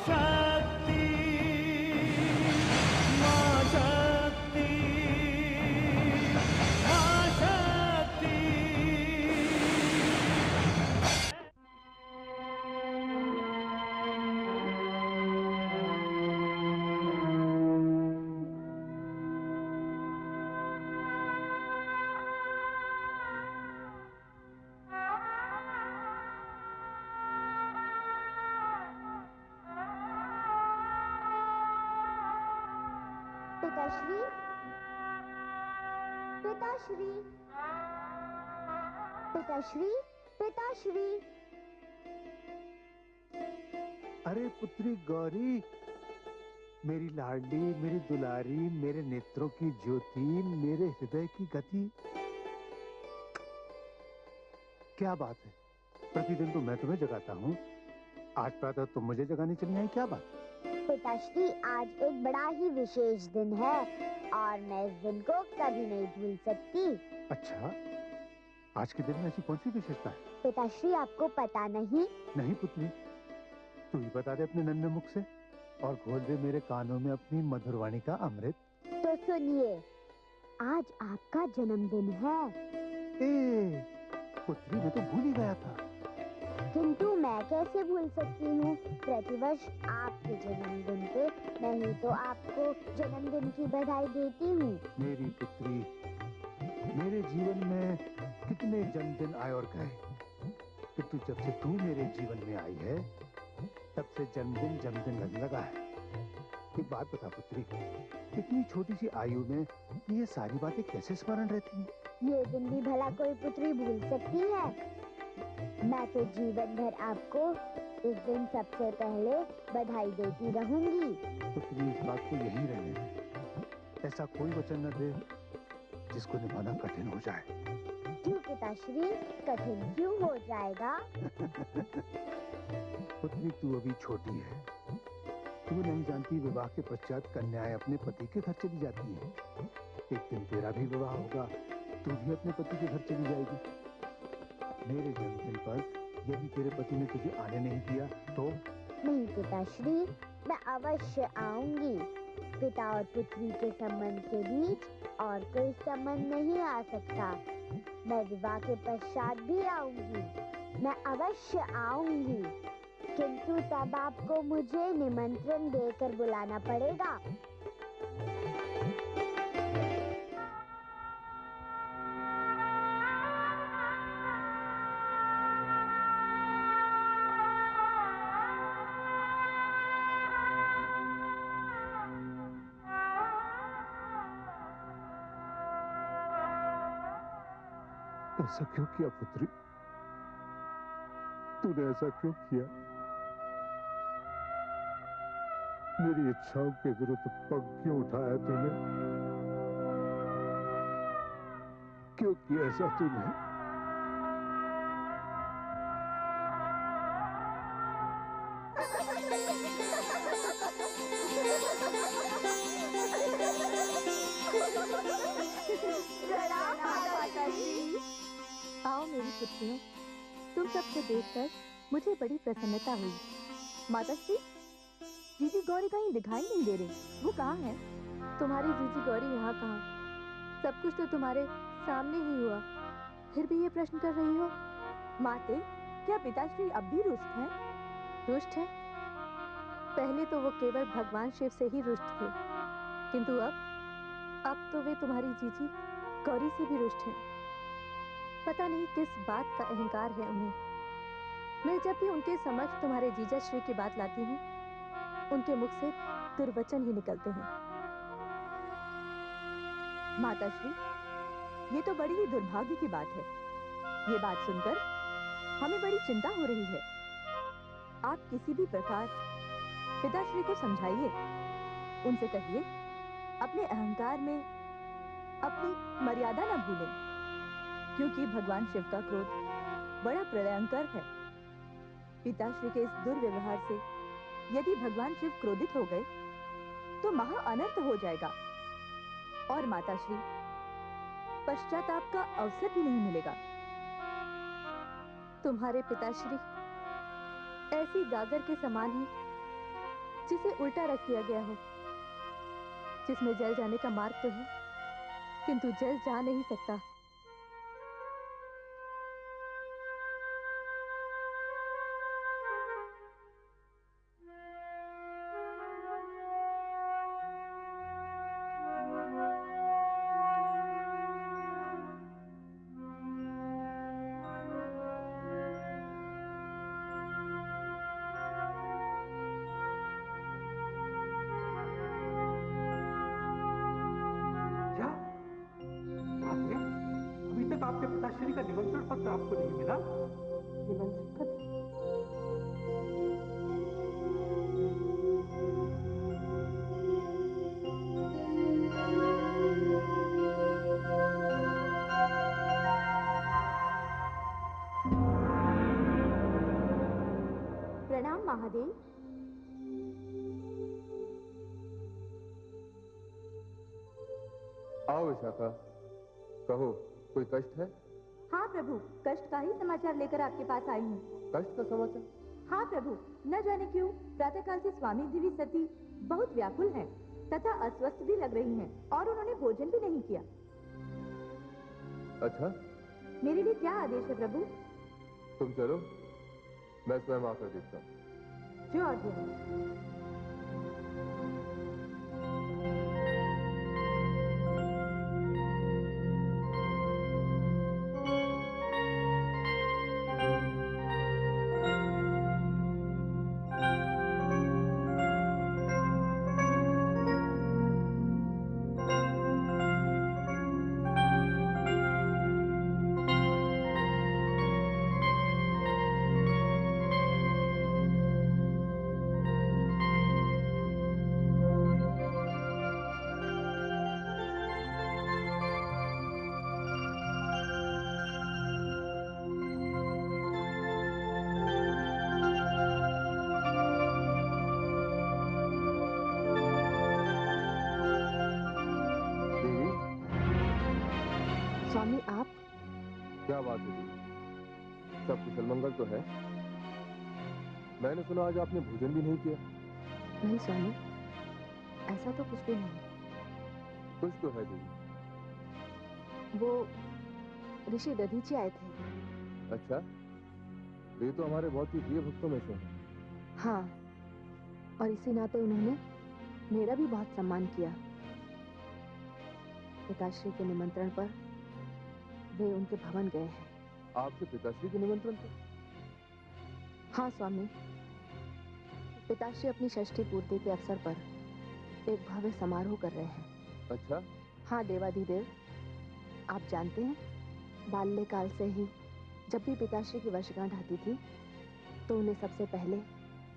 शक्ति, मां शक्ति, मां शक्ति। पिताश्री, पिताश्री, पिताश्री, पिताश्री। अरे पुत्री गौरी, मेरी लाडली, मेरी दुलारी, मेरे नेत्रों की ज्योति, मेरे हृदय की गति। क्या बात है, प्रतिदिन तो मैं तुम्हें जगाता हूँ, आज प्रातः तुम मुझे जगाने चली आई, क्या बात? पिताश्री, आज एक बड़ा ही विशेष दिन है और मैं इस दिन को कभी नहीं भूल सकती। अच्छा, आज के दिन में ऐसी कौन सी विशेषता है? पिताश्री, आपको पता नहीं? नहीं पुत्री, तू ही बता दे अपने नन्हे मुख से और घोल दे मेरे कानों में अपनी मधुरवाणी का अमृत। तो सुनिए, आज आपका जन्मदिन है। ए, पुत्री मैं तो भूल ही गया था। किंतु मैं कैसे भूल सकती हूँ? प्रतिवर्ष आपके जन्मदिन पे मैं ही तो आपको जन्मदिन की बधाई देती हूँ। मेरी पुत्री, मेरे जीवन में कितने जन्मदिन आए और गए, किंतु जब से तू मेरे जीवन में आई है तब से जन्मदिन जन्मदिन लगने लगा है। एक बात बता पुत्री, इतनी छोटी सी आयु में ये सारी बातें कैसे स्मरण रहती हैं? ये दिन भी भला कोई पुत्री भूल सकती है? मैं तो जीवन भर आपको इस दिन सबसे पहले बधाई देती रहूंगी। पुत्री इस बात को यही रहने दे, ऐसा कोई वचन न दे जिसको निभाना कठिन हो जाए। क्यों पिताश्री, कठिन क्यों हो जाएगा? पुत्री तू अभी छोटी है, तू नहीं जानती विवाह के पश्चात कन्याएं अपने पति के घर चली जाती हैं। एक दिन तेरा भी विवाह होगा, तू भी अपने पति के घर चली जाएगी। मेरे जन्मदिन पर यदि तेरे पति ने तुझे आने नहीं दिया तो? नहीं पिताश्री, मैं अवश्य आऊंगी। पिता और पुत्री के संबंध के बीच और कोई संबंध नहीं आ सकता। मैं विवाह के पश्चात भी आऊंगी, मैं अवश्य आऊंगी, किंतु तब आपको मुझे निमंत्रण देकर बुलाना पड़ेगा। ऐसा क्यों किया पुत्री? तूने ऐसा क्यों किया? मेरी इच्छाओं के विरुद्ध पग क्यों उठाया तूने? क्यों किया ऐसा तूने? आओ मेरी पुत्रियों, तुम सबको देखकर मुझे बड़ी प्रसन्नता हुई। माताश्री, जीजी गौरी कहीं दिखाई नहीं दे रही, वो कहाँ है? तुम्हारी जीजी गौरी यहाँ कहाँ? सब कुछ तो तुम्हारे सामने ही हुआ, फिर भी ये प्रश्न कर रही हो। माते, क्या पिताश्री अब भी रुष्ट हैं? रुष्ट हैं? पहले तो वो केवल भगवान शिव से ही रुष्ट थे, किंतु अब तो वे तुम्हारी जीजी गौरी से भी रुष्ट हैं। पता नहीं किस बात का अहंकार है उन्हें। मैं जब भी उनके समक्ष तुम्हारे जीजा श्री की बात लाती हूँ, उनके मुख से दुर्वचन ही निकलते हैं। माताश्री, ये तो बड़ी ही दुर्भाग्य की बात है। ये बात सुनकर हमें बड़ी चिंता हो रही है। आप किसी भी प्रकार पिताश्री को समझाइए, उनसे कहिए अपने अहंकार में अपनी मर्यादा न भूलें, क्योंकि भगवान शिव का क्रोध बड़ा प्रलयंकर है। पिताश्री के इस दुर्व्यवहार से यदि भगवान शिव क्रोधित हो गए तो महा अनर्थ हो जाएगा और माताश्री पश्चाताप का अवसर भी नहीं मिलेगा। तुम्हारे पिताश्री ऐसी गागर के समान ही जिसे उल्टा रख दिया गया हो, जिसमें जल जाने का मार्ग तो है किंतु जल जा नहीं सकता। क्या बात है? अभी तक आपके पिताश्री का निमंत्रण पत्र आपको नहीं मिला? निमंत्रण पत्र? प्रणाम महादेव। आओ विशाखा, कहो कोई कष्ट है? हाँ प्रभु, कष्ट का ही समाचार लेकर आपके पास आई हूँ। कष्ट का समाचार? हाँ प्रभु, न जाने क्यों प्रातःकाल से स्वामी देवी सती बहुत व्याकुल हैं तथा अस्वस्थ भी लग रही हैं और उन्होंने भोजन भी नहीं किया। अच्छा, मेरे लिए क्या आदेश है प्रभु? तुम चलो, मैं स्वयं आकर देखता हूँ। जो आज्ञा है। स्वामी आप? क्या बात है दीदी, सब कुशल मंगल तो है? मैंने सुना आज आपने भोजन भी नहीं किया। नहीं स्वामी, ऐसा तो कुछ भी नहीं। कुछ तो है दीदी। वो ऋषि दधीची आए थे। अच्छा, वे तो हमारे बहुत ही प्रिय भक्तों में से हैं। हाँ, और इसी नाते उन्होंने मेरा भी बहुत सम्मान किया। पिताश्री के निमंत्रण पर वे उनके भवन गए हैं। आपके पिताश्री के निमंत्रण पर? हाँ स्वामी, पिताश्री अपनी षष्ठी पूर्ति के अवसर पर एक भव्य समारोह कर रहे हैं। अच्छा? हाँ देवाधिदेव, आप जानते हैं बाल्यकाल से ही जब भी पिताश्री की वर्षगांठ आती थी तो उन्हें सबसे पहले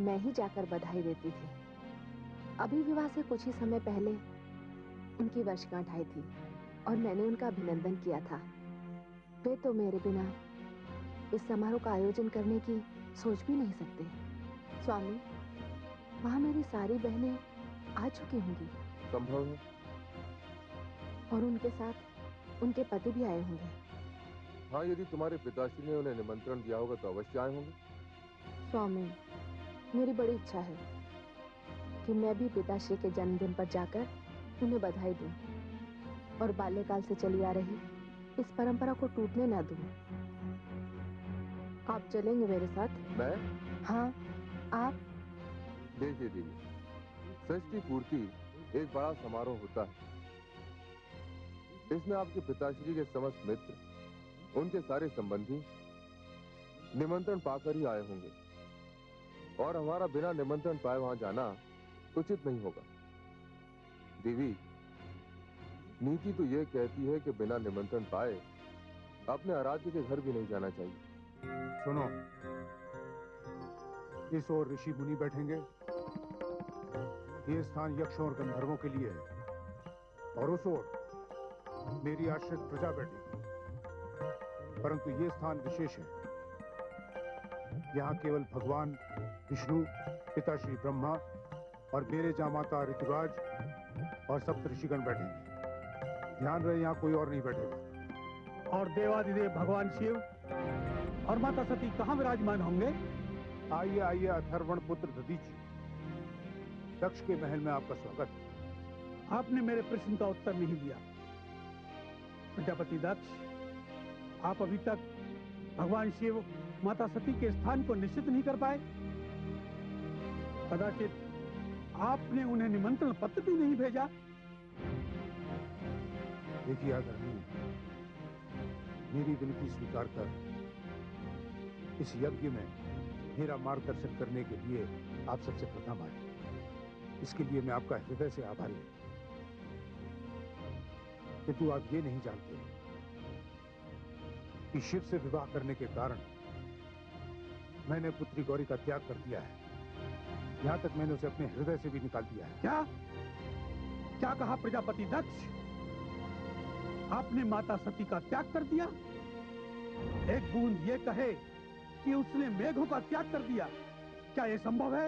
मैं ही जाकर बधाई देती थी। अभी विवाह से कुछ ही समय पहले उनकी वर्षगांठ आई थी और मैंने उनका अभिनंदन किया था। वे तो मेरे बिना इस समारोह का आयोजन करने की सोच भी नहीं सकते। स्वामी, वहां मेरी सारी बहनें आ चुकी होंगी। संभव है। और उनके साथ उनके पति भी आए होंगे। हाँ, यदि तुम्हारे पिताश्री ने उन्हें निमंत्रण दिया होगा तो अवश्य आए होंगे। स्वामी, मेरी बड़ी इच्छा है कि मैं भी पिताश्री के जन्मदिन पर जाकर उन्हें बधाई दूं और बाल्यकाल से चली आ रही इस परंपरा को टूटने ना दूं। आप चलेंगे मेरे साथ? मैं? हाँ, आप। देखिए दीदी, षष्ठी पूर्ति एक बड़ा समारोह होता है। इसमें आपके पिताश्री के समस्त मित्र, उनके सारे संबंधी निमंत्रण पाकर ही आए होंगे और हमारा बिना निमंत्रण पाए वहां जाना उचित नहीं होगा। देवी, नीति तो यह कहती है कि बिना निमंत्रण पाए अपने आराध्य के घर भी नहीं जाना चाहिए। सुनो, इस ओर ऋषि मुनि बैठेंगे। ये स्थान यक्षों और गंधर्वों के लिए है और उस ओर मेरी आश्रित प्रजा बैठेगी। परंतु ये स्थान विशेष है। यहाँ केवल भगवान विष्णु, पिताश्री ब्रह्मा और मेरे जामाता ऋतुराज और सप्त ऋषिगण बैठेंगे। ध्यान रहे, यहाँ कोई और नहीं बैठेगा। और देवादिदेव भगवान शिव और माता सती कहाँ विराजमान होंगे? आइए आइए अथर्वण पुत्र दधीची, दक्ष के महल में आपका स्वागत है। आपने मेरे प्रश्न का उत्तर नहीं दिया। प्रजापति दक्ष, आप अभी तक भगवान शिव माता सती के स्थान को निश्चित नहीं कर पाए। कदाचित आपने उन्हें निमंत्रण पत्र भी नहीं भेजा। देखिए आदरणीय, मेरी विनती स्वीकार कर इस यज्ञ में मेरा मार्गदर्शन करने के लिए आप सबसे प्रथम आए। इसके लिए मैं आपका हृदय से आभारी हूं। किंतु आप ये नहीं जानते कि शिव से विवाह करने के कारण मैंने पुत्री गौरी का त्याग कर दिया है। यहां तक मैंने उसे अपने हृदय से भी निकाल दिया है। क्या क्या कहा प्रजापति दक्ष? आपने माता सती का त्याग कर दिया? एक बूंद ये कहे कि उसने मेघों का त्याग कर दिया, क्या यह संभव है?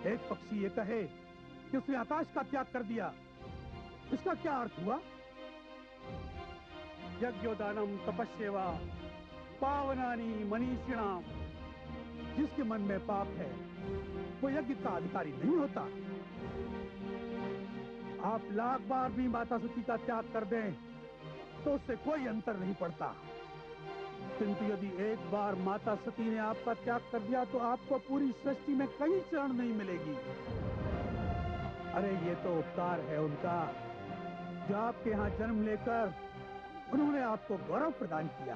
एक पक्षी ये कहे कि उसने आकाश का त्याग कर दिया, इसका क्या अर्थ हुआ? यज्ञोदानम तपस्येवा पावनानि मनीषिणाम। जिसके मन में पाप है वो यज्ञ का अधिकारी नहीं होता। आप लाख बार भी माता सती का त्याग कर दें तो उससे कोई अंतर नहीं पड़ता। किंतु यदि एक बार माता सती ने आपका त्याग कर दिया तो आपको पूरी सृष्टि में कहीं शरण नहीं मिलेगी। अरे ये तो उपकार है उनका, जो आपके यहाँ जन्म लेकर उन्होंने आपको गौरव प्रदान किया।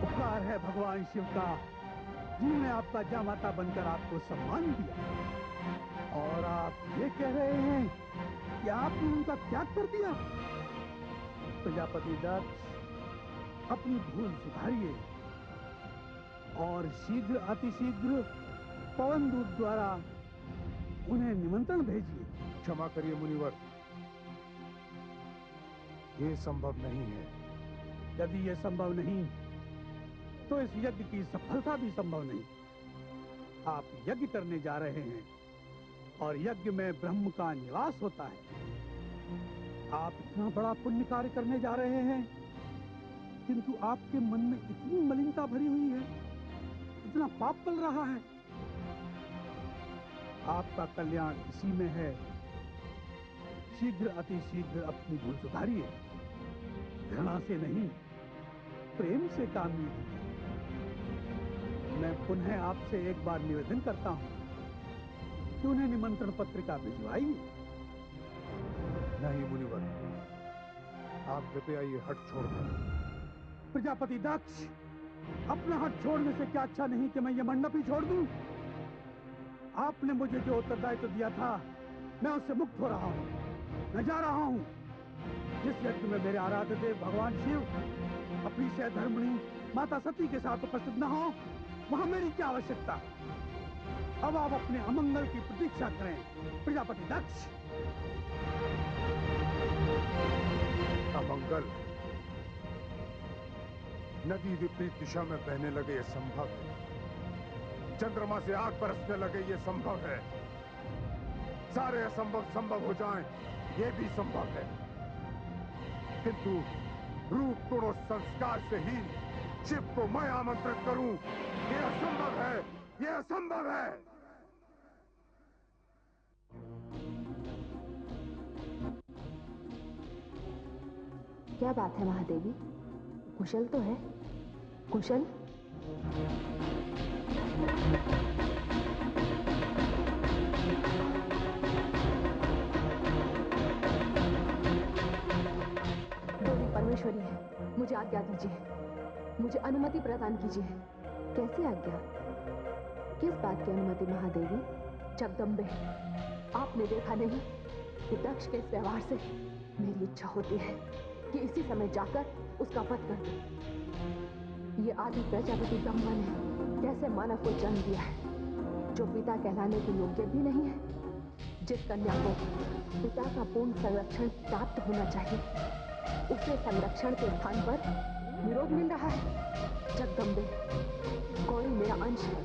उपकार है भगवान शिव का, जिन्होंने आपका जामाता बनकर आपको सम्मान दिया। और आप ये कह रहे हैं कि आपने उनका त्याग कर दिया? प्रजापति दक्ष, अपनी भूल सुधारिए और शीघ्र अतिशीघ्र पवन दूत द्वारा उन्हें निमंत्रण भेजिए। क्षमा करिए मुनिवर, ये संभव नहीं है। यदि ये संभव नहीं तो इस यज्ञ की सफलता भी संभव नहीं। आप यज्ञ करने जा रहे हैं और यज्ञ में ब्रह्म का निवास होता है। आप इतना बड़ा पुण्य कार्य करने जा रहे हैं, किंतु आपके मन में इतनी मलिनता भरी हुई है, इतना पाप पल रहा है। आपका कल्याण इसी में है। शीघ्र अतिशीघ्र अपनी भूल सुधारिए। घृणा से नहीं, प्रेम से काम लीजिए। मैं पुनः आपसे एक बार निवेदन करता हूं कि उन्हें निमंत्रण पत्रिका भिजवाइए। नहीं मुनिवर, आप कृपया ये हट छोड़ दें। प्रजापति दक्ष, अपना हट छोड़ने से क्या अच्छा नहीं कि मैं ये मंडप ही छोड़ दूं? आपने मुझे जो उत्तरदायित्व दिया था, मैं उससे मुक्त हो रहा हूं। मैं जा रहा हूं। जिस यज्ञ में मेरे आराध्य देव भगवान शिव अपनी सहधर्मिणी माता सती के साथ उपस्थित न हो, वहां मेरी क्या आवश्यकता? अब आप अपने अमंगल की प्रतीक्षा करें प्रजापति दक्ष। अमंगल? नदी विपरीत दिशा में बहने लगे ये संभव है। चंद्रमा से आग बरसने लगे ये संभव है। सारे असंभव संभव हो जाएं, ये भी संभव है। किंतु रूप गुण और संस्कार से ही शिव को मैं आमंत्रित करूं, ये असंभव है। ये असंभव है। क्या बात है महादेवी, कुशल तो है? कुशल? देवी परमेश्वरी है, मुझे आज्ञा दीजिए, मुझे अनुमति प्रदान कीजिए। कैसी आज्ञा? किस बात की अनुमति महादेवी? जगदम्बे, आपने देखा नहीं कि दक्ष के इस व्यवहार से मेरी इच्छा होती है कि इसी समय जाकर उसका वध कर दूं। ये आदि प्रजापति ब्रह्मा ने कैसे मानव को जन्म दिया है, जो पिता कहलाने के योग्य भी नहीं है। जिस कन्या को पिता का पूर्ण संरक्षण प्राप्त होना चाहिए, उसे संरक्षण के स्थान पर विरोध मिल रहा है। जगदम्बे, गौरी मेरा अंश है,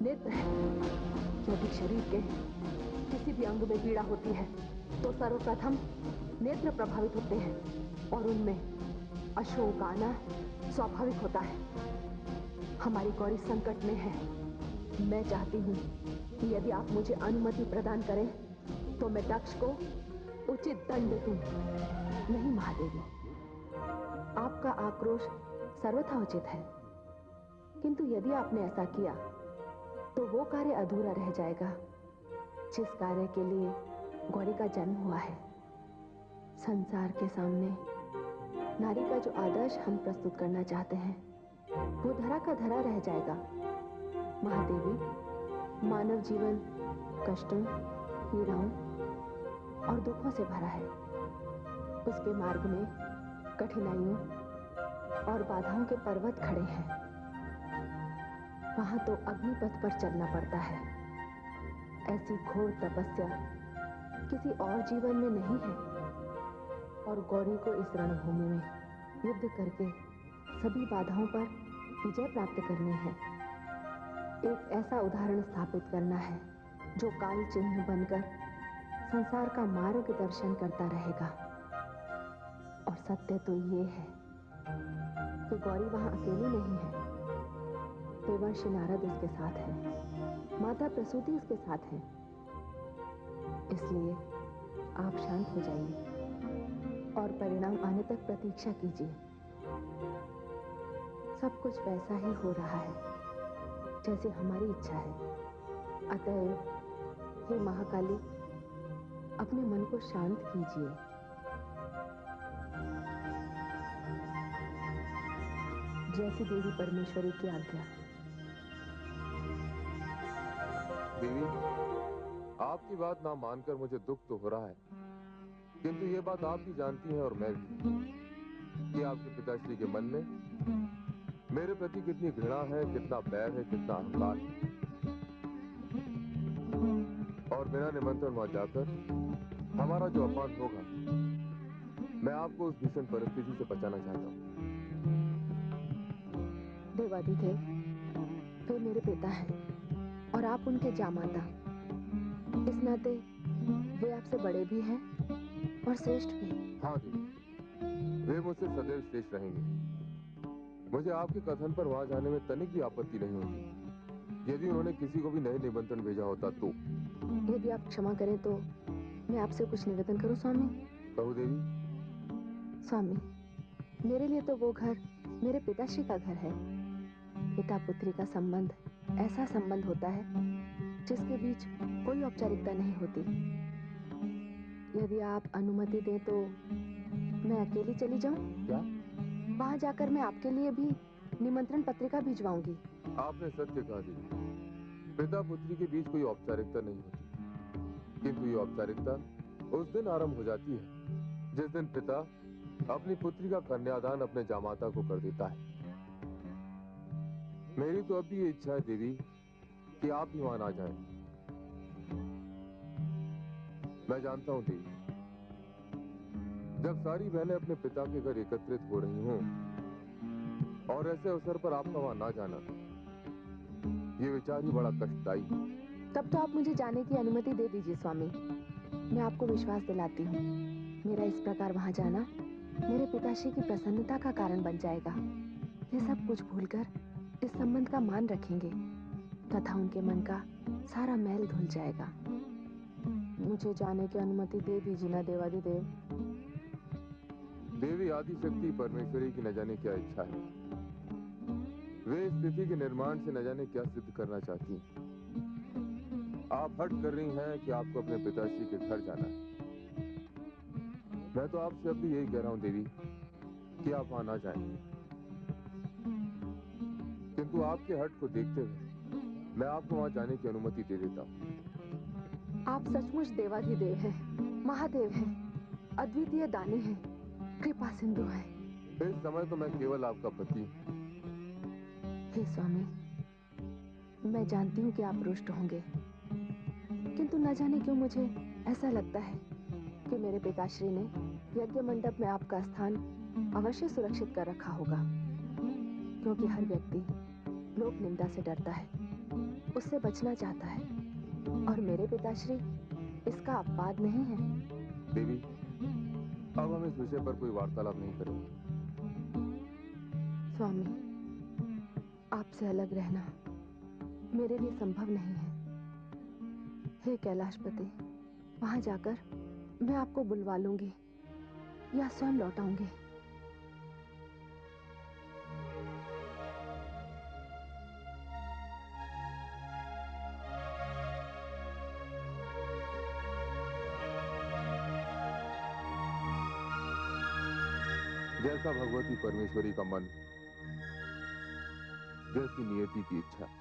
नेत्र है। यदि शरीर के किसी भी अंग में पीड़ा होती है तो सर्वप्रथम नेत्र प्रभावित होते हैं और उनमें अश्रु आना स्वाभाविक होता है। हमारी गौरी संकट में है। मैं चाहती हूँ कि यदि आप मुझे अनुमति प्रदान करें तो मैं दक्ष को उचित दंड दूं। नहीं महादेवी, आपका आक्रोश सर्वथा उचित है, किंतु यदि आपने ऐसा किया तो वो कार्य अधूरा रह जाएगा जिस कार्य के लिए गौरी का जन्म हुआ है। संसार के सामने नारी का जो आदर्श हम प्रस्तुत करना चाहते हैं वो धरा का धरा रह जाएगा। महादेवी, मानव जीवन कष्टों, पीड़ाओं और दुखों से भरा है। उसके मार्ग में कठिनाइयों और बाधाओं के पर्वत खड़े हैं। वहां तो अग्निपथ पर चलना पड़ता है। ऐसी घोर तपस्या किसी और जीवन में नहीं है। और गौरी को इस रणभूमि में युद्ध करके सभी बाधाओं पर विजय प्राप्त करनी है। एक ऐसा उदाहरण स्थापित करना है जो काल चिन्ह बनकर संसार का मार्गदर्शन करता रहेगा। और सत्य तो ये है कि गौरी वहां अकेली नहीं है। देवर्षि नारद उसके साथ है, माता प्रसूति उसके साथ है। इसलिए आप शांत हो जाइए और परिणाम आने तक प्रतीक्षा कीजिए। सब कुछ वैसा ही हो रहा है जैसे हमारी इच्छा है। अतएव हे महाकाली, अपने मन को शांत कीजिए। जैसी देवी परमेश्वरी की आज्ञा। देवी, आपकी बात ना मानकर मुझे दुख तो हो रहा है, किंतु ये बात आप भी जानती हैं और मैं भी, कि आपके पिताश्री के मन में मेरे प्रति कितनी घृणा है, कितना बैर है, कितना अहंकार है। और बिना निमंत्रण वहां जाकर हमारा जो अपमान होगा, मैं आपको उस भीषण परिस्थिति से बचाना चाहता हूँ। देवादिदेव, वे मेरे पिता हैं और आप उनके जामाता। इस नाते वे आपसे बड़े भी हैं और श्रेष्ठ भी। हाँ देवी, वे मुझसे सदैव श्रेष्ठ रहेंगे। मुझे आपके कथन पर वहां जाने में तनिक भी आपत्ति नहीं होती, यदि उन्होंने किसी को भी नहीं निमंत्रण भेजा होता तो। यदि आप क्षमा करें तो मैं आपसे कुछ निवेदन करूं स्वामी? कहो देवी। स्वामी, मेरे लिए तो वो घर मेरे पिताश्री का घर है। पिता पुत्री का संबंध ऐसा संबंध होता है जिसके बीच कोई औपचारिकता नहीं होती। यदि आप अनुमति दें तो मैं अकेली चली जाऊं? क्या? वहां जाकर मैं आपके लिए भी निमंत्रण पत्रिका भिजवाऊंगी। आपने सत्य कहा देवी, पिता पुत्री के बीच कोई औपचारिकता नहीं होती, किंतु ये औपचारिकता उस दिन आरंभ हो जाती है जिस दिन पिता अपनी पुत्री का कन्यादान अपने जामाता को कर देता है। मेरी तो अब भी ये इच्छा है देवी कि आप भी वहां ना जाएं। मैं जानता हूं देवी, जब सारी बहनें अपने पिता के घर एकत्रित हो रही हों और ऐसे अवसर पर आपका वहां ना जाना, ये विचार ही बड़ा कष्टदायी है। तब तो आप मुझे जाने की अनुमति दे दीजिए स्वामी। मैं आपको विश्वास दिलाती हूँ, मेरा इस प्रकार वहां जाना मेरे पिताश्री की प्रसन्नता का कारण बन जाएगा। ये सब कुछ भूलकर इस संबंध का मान रखेंगे तथा उनके मन का सारा मैल धुल जाएगा। मुझे जाने की अनुमति दे दीजिए ना देवादिदेव। देवी आदिशक्ति परमेश्वरी की न जाने क्या इच्छा है। वे स्थिति के निर्माण से न जाने क्या सिद्ध करना चाहती हैं। आप हट कर रही हैं कि आपको अपने पिताश्री के घर जाना है। मैं तो आपसे अब भी यही कह रहा हूं देवी कि आप वहां ना जाएं। किंतु आपके हट को देखते हुए मैं आपको वहां जाने की अनुमति दे देता हूं। आप सचमुच देवाधिदेव हैं, महादेव हैं, अद्वितीय दानी हैं, कृपा सिंधु हैं। इस समय तो मैं केवल आपका पति हूं। हे स्वामी, मैं जानती हूँ कि आप रुष्ट होंगे, किंतु न जाने क्यों मुझे ऐसा लगता है कि मेरे पिताश्री ने यज्ञ मंडप में आपका स्थान अवश्य सुरक्षित कर रखा होगा, क्योंकि हर व्यक्ति लोक निंदा से डरता है, उससे बचना चाहता है, और मेरे पिताश्री इसका अपवाद नहीं है। देवी, अब हम इस विषय पर कोई वार्तालाप नहीं करेंगे। स्वामी, आपसे अलग रहना मेरे लिए संभव नहीं है। हे कैलाशपति, वहां जाकर मैं आपको बुलवा लूंगी या स्वयं लौट आऊंगी। जैसा भगवती परमेश्वरी का मन, जैसी नियति की इच्छा।